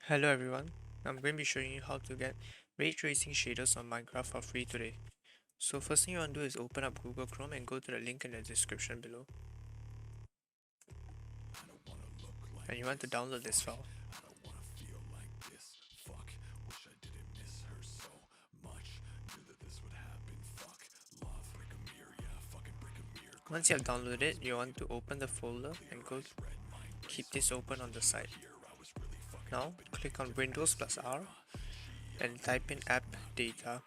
Hello everyone, I'm going to be showing you how to get ray tracing shaders on Minecraft for free today. So first thing you want to do is open up Google Chrome and go to the link in the description below. And you want to download this file. Once you have downloaded it, you want to open the folder and keep this open on the side. Now click on Windows plus R and type in app data.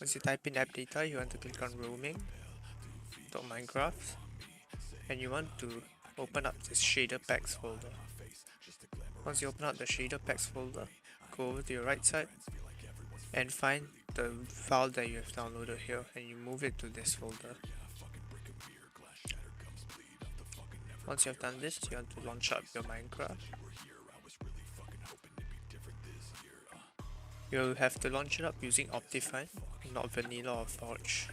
Once you type in app data, you want to click on roaming.minecraft and you want to open up this shader packs folder. Once you open up the shader packs folder, go over to your right side and find the file that you have downloaded here and you move it to this folder. Once you have done this, you want to launch up your Minecraft. You'll have to launch it up using Optifine, not Vanilla or Forge.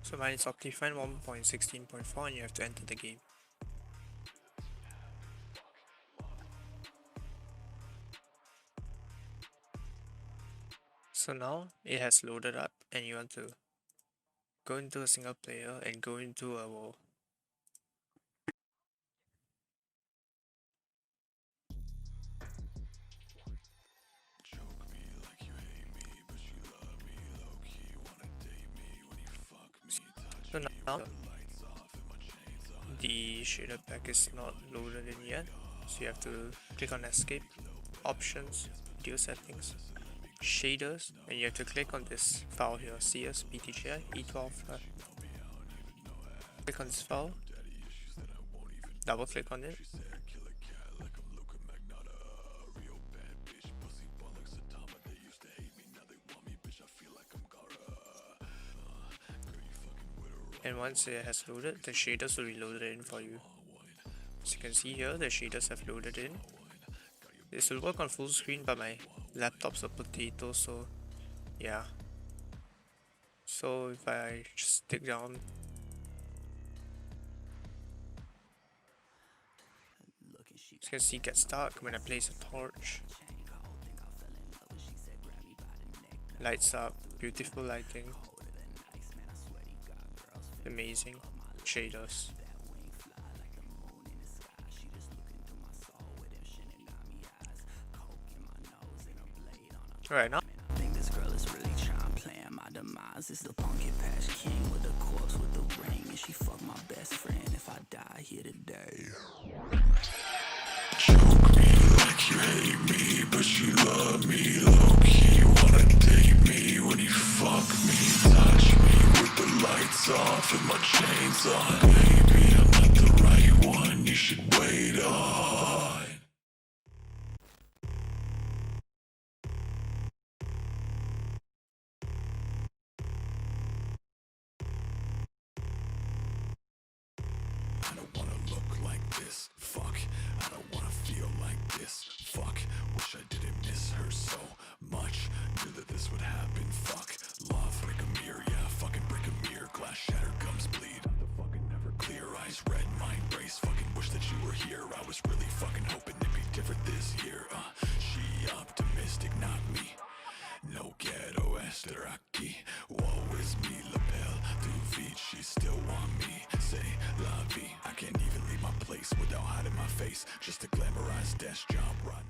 So mine is Optifine 1.16.4 and you have to enter the game. So now it has loaded up and you want to go into a single player and go into a world. So now the shader pack is not loaded in yet, so you have to click on escape, options, video settings, shaders, and you have to click on this file here, SEUS PTGI E12. Click on this file, double click on it, and once it has loaded, the shaders will be loaded in for you. As you can see here, the shaders have loaded in. This will work on full screen, but my laptop's a potato, so yeah. So if I just stick down, you can see it gets stuck when I place a torch. Lights up, beautiful lighting, amazing shaders. Alright, now I think this girl is really trying playing my demise. It's the pumpkin patch king with the corpse with the ring, and she fuck my best friend if I die here today. Choke me like you hate me, but you love me low-key. Wanna date me when you fuck me, touch me with the lights off and my chains on. Baby, I'm not the right one, you should wait on. I don't wanna look like this, fuck. I don't wanna feel like this, fuck. Wish I didn't miss her so much. Knew that this would happen, fuck. Love, break a mirror, yeah, fucking break a mirror. Glass shatter, gums bleed. The fucking never clear, eyes red, mind race. Fucking wish that you were here. I was really fucking hoping it'd be different this year. She optimistic, not me. No ghetto esteraki. Woe is me, lapel du vide. She still want me. Say la vie. I can't even leave my place without hiding my face. Just a glamorized desk job run.